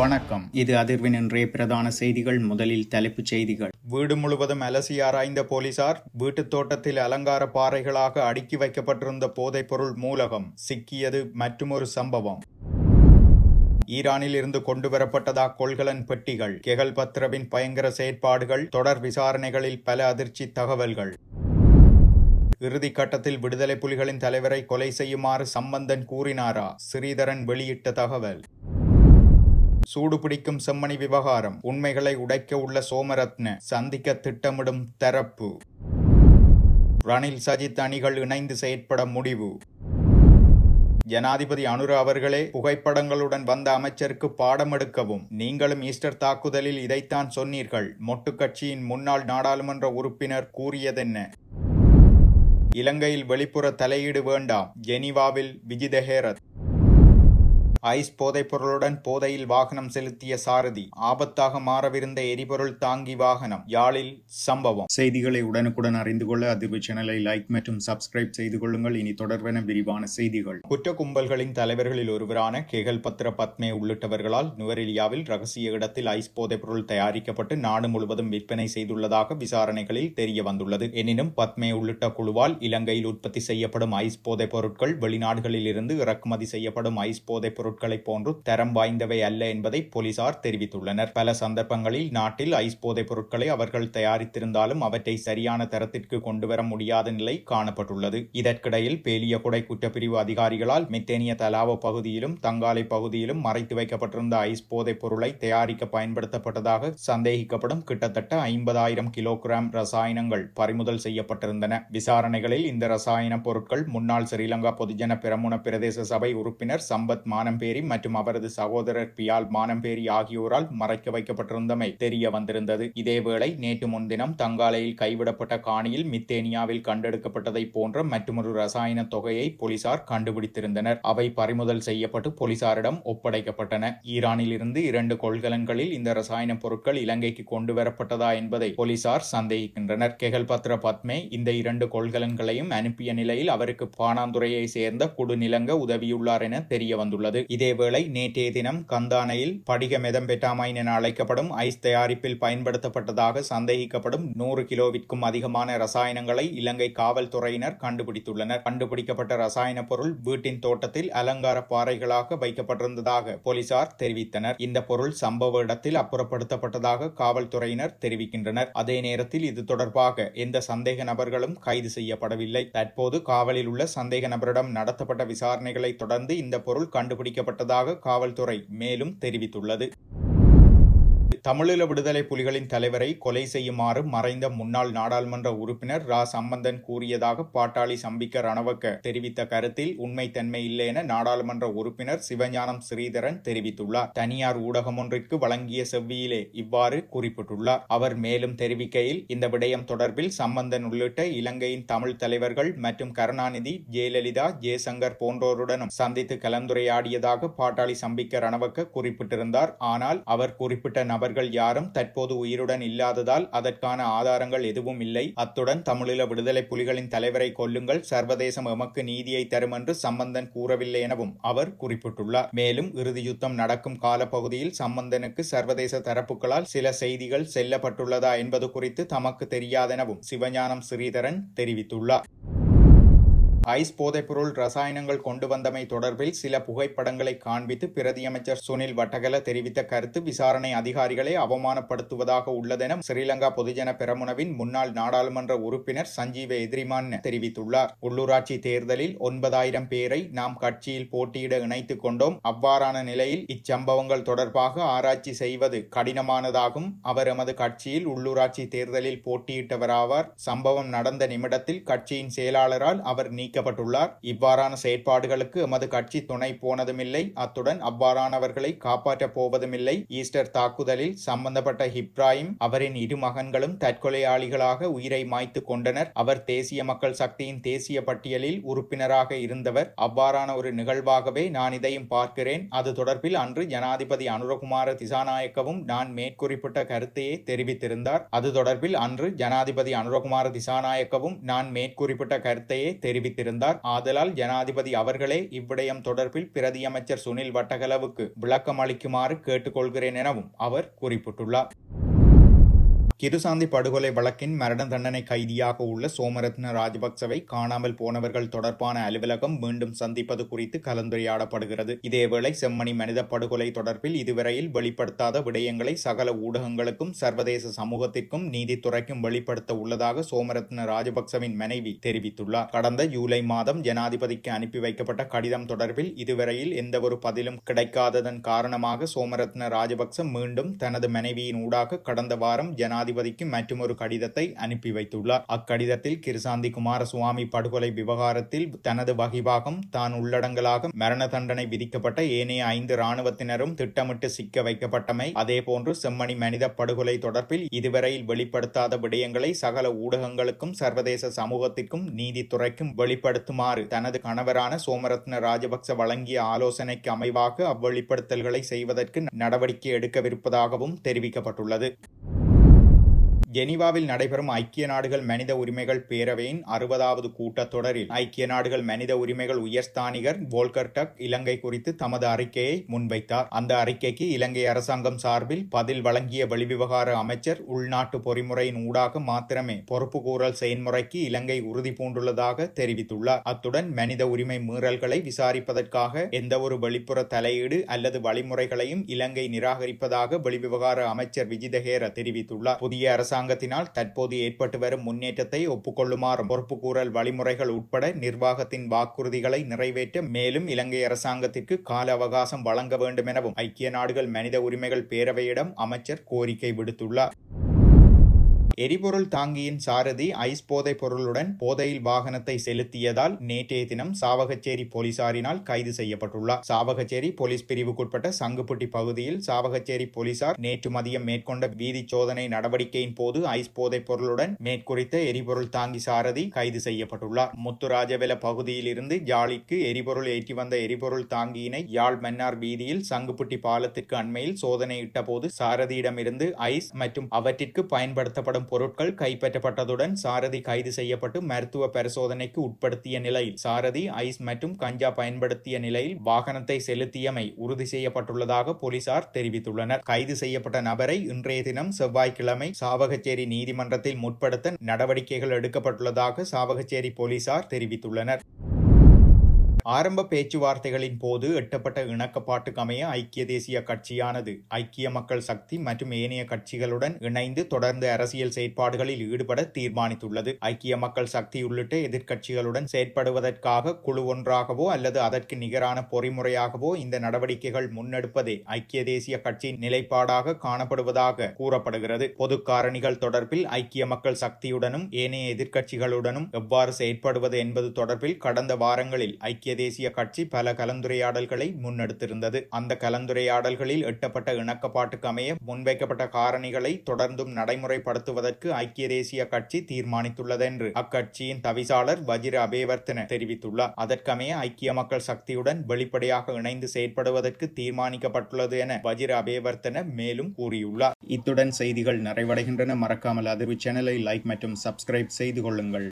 வணக்கம். இது அதிர்வின் இன்றைய பிரதான செய்திகள். முதலில் தலைப்புச் செய்திகள். வீடு முழுவதும் அலசி ஆராய்ந்த போலீசார். வீட்டுத் தோட்டத்தில் அலங்கார பாறைகளாக அடுக்கி வைக்கப்பட்டிருந்த போதைப்பொருள் மூலகம் சிக்கியது மற்றுமொரு சம்பவம். ஈரானில் இருந்து கொண்டுவரப்பட்டதா கொள்கலன் பெட்டிகள். கெகல் பத்ரவின் பயங்கர செயற்பாடுகள். தொடர் விசாரணைகளில் பல அதிர்ச்சி தகவல்கள். இறுதிக் கட்டத்தில் விடுதலை புலிகளின் தலைவரை கொலை செய்யுமாறு சம்பந்தன் கூறினாரா? ஸ்ரீதரன் வெளியிட்ட தகவல். சூடுபிடிக்கும் செம்மணி விவகாரம். உண்மைகளை உடைக்க உள்ள சோமரத்ன சந்திக்க திட்டமிடும் தரப்பு. ரணில் சஜித் அணிகள் இணைந்து செயற்பட முடிவு. ஜனாதிபதி அனுர அவர்களே, புகைப்படங்களுடன் வந்த அமைச்சருக்கு பாடம் எடுக்கவும். நீங்களும் ஈஸ்டர் தாக்குதலில் இதைத்தான் சொன்னீர்கள். மொட்டு கட்சியின் முன்னாள் நாடாளுமன்ற உறுப்பினர் கூறியதென்ன? இலங்கையில் வெளிப்புற தலையீடு வேண்டாம். ஜெனீவாவில் விஜித ஹேரத். ஐஸ் போதைப்பொருளுடன் போதையில் வாகனம் செலுத்திய சாரதி. ஆபத்தாக மாறவிருந்த எரிபொருள் தாங்கி வாகனம். யாழில் சம்பவம். செய்திகளை உடனுக்குடன் அறிந்து கொள்ள அதிர்வு சேனலை லைக் மற்றும் சப்ஸ்கிரைப் செய்து கொள்ளுங்கள். இனி தொடர்வென விரிவான செய்திகள். குற்ற கும்பல்களின் தலைவர்களில் ஒருவரான கெகல் பத்ர பத்மே உள்ளிட்டவர்களால் நுவரெலியாவில் ரகசிய இடத்தில் ஐஸ் போதைப்பொருள் தயாரிக்கப்பட்டு நாடு முழுவதும் விற்பனை செய்துள்ளதாக விசாரணைகளில் தெரிய வந்துள்ளது. எனினும் பத்மே உள்ளிட்ட குழுவால் இலங்கையில் உற்பத்தி செய்யப்படும் ஐஸ் போதைப் பொருட்கள் வெளிநாடுகளில் இருந்து இறக்குமதி செய்யப்படும் ஐஸ் போதைப் பொருட்களை போன்று தரம் வாய்ந்தவை அல்ல என்பதை போலீசார் தெரிவித்துள்ளனர். பல சந்தர்ப்பங்களில் நாட்டில் ஐஸ் போதைப் பொருட்களை அவர்கள் தயாரித்திருந்தாலும் அவற்றை சரியான தரத்திற்கு கொண்டுவர முடியாத நிலை காணப்பட்டுள்ளது. இதற்கிடையில் பேலியகுடை குற்றப்பிரிவு அதிகாரிகளால் மித்தேனிய தலாவ பகுதியிலும் தங்காலை பகுதியிலும் மறைத்து வைக்கப்பட்டிருந்த ஐஸ் போதைப் பொருளை தயாரிக்க பயன்படுத்தப்பட்டதாக சந்தேகிக்கப்படும் கிட்டத்தட்ட 50,000 கிலோகிராம் ரசாயனங்கள் பறிமுதல் செய்யப்பட்டிருந்தன. விசாரணைகளில் இந்த ரசாயன பொருட்கள் முன்னாள் ஸ்ரீலங்கா பொதுஜன பெரமுன பிரதேச சபை உறுப்பினர் சம்பத் மானம்பேரி மற்றும் அவரது சகோதரர் பியால் மானம்பேரி ஆகியோரால் மறைக்க வைக்கப்பட்டிருந்தமை தெரிய வந்திருந்தது. இதேவேளை நேற்று முன்தினம் தங்காலையில் கைவிடப்பட்ட காணியில் மித்தேனியாவில் கண்டெடுக்கப்பட்டதை போன்ற மற்றொரு ரசாயன தொகையை போலீசார் கண்டுபிடித்திருந்தனர். அவை பறிமுதல் செய்யப்பட்டு போலீசாரிடம் ஒப்படைக்கப்பட்டன. ஈரானில் இருந்து 2 கொள்கலன்களில் இந்த ரசாயன பொருட்கள் இலங்கைக்கு கொண்டு வரப்பட்டதா என்பதை போலீசார் சந்தேகிக்கின்றனர். கெகல் பத்ர பத்மே இந்த 2 கொள்கலன்களையும் அனுப்பிய நிலையில் அவருக்கு பாணாந்துறையை சேர்ந்த குடுநிலங்க உதவியுள்ளார் என தெரிய வந்துள்ளது. இதேவேளை நேற்றைய தினம் கந்தானையில் படிக மெதம்பெட்டாமைன் என அழைக்கப்படும் ஐஸ் தயாரிப்பில் பயன்படுத்தப்பட்டதாக சந்தேகிக்கப்படும் 100 கிலோவிற்கும் அதிகமான ரசாயனங்களை இலங்கை காவல்துறையினர் கண்டுபிடித்துள்ளனர். கண்டுபிடிக்கப்பட்ட ரசாயன பொருள் வீட்டின் தோட்டத்தில் அலங்கார பாறைகளாக வைக்கப்பட்டிருந்ததாக போலீசார் தெரிவித்தனர். இந்த பொருள் சம்பவ இடத்தில் அப்புறப்படுத்தப்பட்டதாக காவல்துறையினர் தெரிவிக்கின்றனர். அதே நேரத்தில் இது தொடர்பாக எந்த சந்தேக நபர்களும் கைது செய்யப்படவில்லை. தற்போது காவலில் உள்ள சந்தேக நபரிடம் நடத்தப்பட்ட விசாரணைகளை தொடர்ந்து இந்த பொருள் கண்டுபிடிக்கப்பட்டதாக காவல்துறை மேலும் தெரிவித்துள்ளது. தமிழீழ விடுதலை புலிகளின் தலைவரை கொலை செய்யுமாறு மறைந்த முன்னாள் நாடாளுமன்ற உறுப்பினர் ரா சம்பந்தன் கூறியதாக பாட்டாளி சம்பிக்க ரணவக்க தெரிவித்த கருத்தில் உண்மைத்தன்மை இல்லை என நாடாளுமன்ற உறுப்பினர் சிவஞானம் ஸ்ரீதரன் தெரிவித்துள்ளார். தனியார் ஊடகம் ஒன்றிற்கு வழங்கிய செவ்வியிலே இவ்வாறு குறிப்பிட்டுள்ளார். அவர் மேலும் தெரிவிக்கையில், இந்த விடயம் தொடர்பில் சம்பந்தன் உள்ளிட்ட இலங்கையின் தமிழ் தலைவர்கள் மற்றும் கருணாநிதி, ஜெயலலிதா, ஜெயசங்கர் போன்றோருடனும் சந்தித்து கலந்துரையாடியதாக பாட்டாளி சம்பிக்க ரணவக்க குறிப்பிட்டிருந்தார். ஆனால் அவர் குறிப்பிட்ட நபர்கள் யாரும் தற்போது உயிருடன் இல்லாததால் அதற்கான ஆதாரங்கள் எதுவும் இல்லை. அத்துடன் தமிழீழ விடுதலை புலிகளின் தலைவரை கொல்லுங்கள், சர்வதேசம் எமக்கு நீதியை தரும் என்று சம்பந்தன் கூறவில்லை எனவும் அவர் குறிப்பிட்டுள்ளார். மேலும் இறுதி யுத்தம் நடக்கும் காலப்பகுதியில் சம்பந்தனுக்கு சர்வதேச தரப்புகளால் சில செய்திகள் செல்லப்பட்டுள்ளதா என்பது குறித்து தமக்கு தெரியாதெனவும் சிவஞானம் ஸ்ரீதரன் தெரிவித்துள்ளார். ஐஸ் போதைப்பொருள் ரசாயனங்கள் கொண்டு வந்தமை தொடர்பில் சில புகைப்படங்களை காண்பித்து பிரதியமைச்சர் சுனில் வட்டகல தெரிவித்த கருத்து விசாரணை அதிகாரிகளை அவமானப்படுத்துவதாக உள்ளதென ஸ்ரீலங்கா பொதுஜன பெரமுனவின் முன்னாள் நாடாளுமன்ற உறுப்பினர் சஞ்சீவ எதிரிமான் தெரிவித்துள்ளார். உள்ளூராட்சி தேர்தலில் 9,000 பேரை நாம் கட்சியில் போட்டியிட இணைத்துக் கொண்டோம். அவ்வாறான நிலையில் இச்சம்பவங்கள் தொடர்பாக ஆராய்ச்சி செய்வது கடினமானதாகும். அவர் எமது கட்சியில் உள்ளூராட்சி தேர்தலில் போட்டியிட்டவராவார். சம்பவம் நடந்த நிமிடத்தில் கட்சியின் செயலாளரால் அவர் நீக்கப்பட்டுள்ளார். இவ்வாறான செயற்பாடுகளுக்கு எமது கட்சி துணை போனதுமில்லை. அத்துடன் அவ்வாறானவர்களை காப்பாற்றப் போவதுமில்லை. ஈஸ்டர் தாக்குதலில் சம்பந்தப்பட்ட இப்ராஹிம் அவரின் 2 மகன்களும் தற்கொலையாளிகளாக உயிரை மாய்த்து கொண்டனர். அவர் தேசிய மக்கள் சக்தியின் தேசிய பட்டியலில் உறுப்பினராக இருந்தவர். அவ்வாறான ஒரு நிகழ்வாகவே நான் இதையும் பார்க்கிறேன். அது தொடர்பில் அன்று ஜனாதிபதி அனுரகுமார திசாநாயக்கவும் நான் மேற்குறிப்பிட்ட கருத்தையே தெரிவித்திருந்தார். அது தொடர்பில் அன்று ஜனாதிபதி அனுரகுமார திசாநாயக்கவும் நான் மேற்குறிப்பிட்ட கருத்தையே தெரிவித்திருந்தார். தெரிவித்திருந்தார். ஆதலால் ஜனாதிபதி அவர்களே இவ்விடயம் தொடர்பில் பிரதி அமைச்சர் சுனில் வட்டகலவுக்கு விளக்கம் அளிக்குமாறு கேட்டுக்கொள்கிறேன் எனவும் அவர் குறிப்பிட்டுள்ளார். கிருசாந்தி படுகொலை வழக்கின் மரண தண்டனை கைதியாக உள்ள சோமரத்ன ராஜபக்சவை காணாமல் போனவர்கள் தொடர்பான அலுவலகம் மீண்டும் சந்திப்பது குறித்து கலந்துரையாடப்படுகிறது. இதேவேளை செம்மணி மனித படுகொலை தொடர்பில் இதுவரையில் வெளிப்படுத்தாத விடயங்களை சகல ஊடகங்களுக்கும் சர்வதேச சமூகத்திற்கும் நீதித்துறைக்கும் வெளிப்படுத்த உள்ளதாக சோமரத்ன ராஜபக்சவின் மனைவி தெரிவித்துள்ளார். கடந்த ஜூலை மாதம் ஜனாதிபதிக்கு அனுப்பி வைக்கப்பட்ட கடிதம் தொடர்பில் இதுவரையில் எந்தவொரு பதிலும் கிடைக்காததன் காரணமாக சோமரத்ன ராஜபக்ச மீண்டும் தனது மனைவியின் ஊடாக கடந்த வாரம் ஜனாதிபதிக்கு மற்றொரு கடிதத்தை அனுப்பி வைத்துள்ளார். அக்கடிதத்தில் கிருசாந்தி குமாரசுவாமி படுகொலை விவகாரத்தில் தனது வகிபாகம் தான் உள்ளடங்கலாக மரண தண்டனை விதிக்கப்பட்ட ஏனைய 5 இராணுவத்தினரும் திட்டமிட்டு சிக்க வைக்கப்பட்டமை, அதேபோன்று செம்மணி மனித படுகொலை தொடர்பில் இதுவரையில் வெளிப்படுத்தாத விடயங்களை சகல ஊடகங்களுக்கும் சர்வதேச சமூகத்திற்கும் நீதித்துறைக்கும் வெளிப்படுத்துமாறு தனது கணவரான சோமரத்ன ராஜபக்ச வழங்கிய ஆலோசனைக்கு அமைவாக அவ்வெளிப்படுத்தல்களை செய்வதற்கு நடவடிக்கை எடுக்கவிருப்பதாகவும் தெரிவிக்கப்பட்டுள்ளது. ஜெனீவாவில் நடைபெறும் ஐக்கிய நாடுகள் மனித உரிமைகள் பேரவையின் 60வது கூட்டத்தொடரில் ஐக்கிய நாடுகள் மனித உரிமைகள் உயர்ஸ்தானிகர் வோல்கர் டர்க் இலங்கை குறித்து தமது அறிக்கையை முன்வைத்தார். அந்த அறிக்கைக்கு இலங்கை அரசாங்கம் சார்பில் பதில் வழங்கிய வெளிவிவகார அமைச்சர் உள்நாட்டு பொறிமுறையின் ஊடாக மாத்திரமே பொறுப்புக்கூறல் செயல்முறைக்கு இலங்கை உறுதி பூண்டுள்ளதாக தெரிவித்துள்ளார். அத்துடன் மனித உரிமை மீறல்களை விசாரிப்பதற்காக எந்தவொரு வெளிப்புற தலையீடு அல்லது வழிமுறைகளையும் இலங்கை நிராகரிப்பதாக வெளிவிவகார அமைச்சர் விஜிதஹேர தெரிவித்துள்ளார். புதிய அரசாங்கத்தினால் தற்போது ஏற்பட்டு வரும் முன்னேற்றத்தை ஒப்புக்கொள்ளுமாறும் பொறுப்புக்கூறல் வழிமுறைகள் உட்பட நிர்வாகத்தின் வாக்குறுதிகளை நிறைவேற்ற மேலும் இலங்கை அரசாங்கத்திற்கு கால அவகாசம் வழங்க வேண்டும் எனவும் ஐக்கிய நாடுகள் மனித உரிமைகள் பேரவையிடம் அமைச்சர் கோரிக்கை விடுத்துள்ளார். எரிபொருள் தாங்கியின் சாரதி ஐஸ் போதைப் பொருளுடன் போதையில் வாகனத்தை செலுத்தியதால் நேற்றைய தினம் சாவகச்சேரி போலீசாரினால் கைது செய்யப்பட்டுள்ளார். சாவகச்சேரி போலீஸ் பிரிவுக்குட்பட்ட சங்குப்பட்டி பகுதியில் சாவகச்சேரி போலீசார் நேற்று மதியம் மேற்கொண்ட வீதி சோதனை நடவடிக்கையின் போது ஐஸ் போதைப் பொருளுடன் மேற்குறித்த எரிபொருள் தாங்கி சாரதி கைது செய்யப்பட்டுள்ளார். முத்துராஜவெல பகுதியில் இருந்து யாழிற்கு எரிபொருள் ஏற்றி வந்த எரிபொருள் தாங்கியினை யாழ் மன்னார் வீதியில் சங்குப்பட்டி பாலத்திற்கு அண்மையில் சோதனையிட்ட போது சாரதியிடமிருந்து ஐஸ் மற்றும் அவற்றிற்கு பயன்படுத்தப்படும் பொருட்கள் கைப்பற்றப்பட்டதுடன் சாரதி கைது செய்யப்பட்டு மருத்துவ பரிசோதனைக்கு உட்படுத்திய நிலையில் சாரதி ஐஸ் மற்றும் கஞ்சா பயன்படுத்திய நிலையில் வாகனத்தை செலுத்தியமை உறுதி செய்யப்பட்டுள்ளதாக போலீசார் தெரிவித்துள்ளனர். கைது செய்யப்பட்ட நபரை இன்றைய தினம் செவ்வாய்க்கிழமை சாவகச்சேரி நீதிமன்றத்தில் முற்படுத்த நடவடிக்கைகள் எடுக்கப்பட்டுள்ளதாக சாவகச்சேரி போலீசார் தெரிவித்துள்ளனர். ஆரம்ப பேச்சுவார்த்தைகளின் போது எட்டப்பட்ட இணக்கப்பாட்டுக்கமைய ஐக்கிய தேசிய கட்சியானது ஐக்கிய மக்கள் சக்தி மற்றும் ஏனைய கட்சிகளுடன் இணைந்து தொடர்ந்து அரசியல் செயற்பாடுகளில் ஈடுபட தீர்மானித்துள்ளது. ஐக்கிய மக்கள் சக்தி உள்ளிட்ட எதிர்க்கட்சிகளுடன் செயற்படுவதற்காக குழு ஒன்றாகவோ அல்லது அதற்கு நிகரான பொறிமுறையாகவோ இந்த நடவடிக்கைகள் முன்னெடுப்பதே ஐக்கிய தேசிய கட்சியின் நிலைப்பாடாக காணப்படுவதாக கூறப்படுகிறது. பொது காரணிகள் தொடர்பில் ஐக்கிய மக்கள் சக்தியுடனும் ஏனைய எதிர்க்கட்சிகளுடனும் எவ்வாறு செயற்படுவது என்பது தொடர்பில் கடந்த வாரங்களில் ஐக்கிய தேசிய கட்சி பல கலந்துரையாடல்களை முன்னெடுத்திருந்தது. அந்த கலந்துரையாடல்களில் எட்டப்பட்ட இணக்கப்பாட்டுக்கு அமைய முன்வைக்கப்பட்ட காரணிகளை தொடர்ந்தும் நடைமுறைப்படுத்துவதற்கு ஐக்கிய தேசிய கட்சி தீர்மானித்துள்ளது என்று அக்கட்சியின் தவிசாளர் வஜிர அபேவர்த்தன தெரிவித்துள்ளார். அதற்கமைய ஐக்கிய மக்கள் சக்தியுடன் வெளிப்படையாக இணைந்து செயற்படுவதற்கு தீர்மானிக்கப்பட்டுள்ளது என வஜிர அபேவர்த்தன மேலும் கூறியுள்ளார். இத்துடன் செய்திகள் நிறைவடைகின்றன. மறக்காமல் அதிர்வு சேனலை லைக் மற்றும் சப்ஸ்கிரைப் செய்து கொள்ளுங்கள்.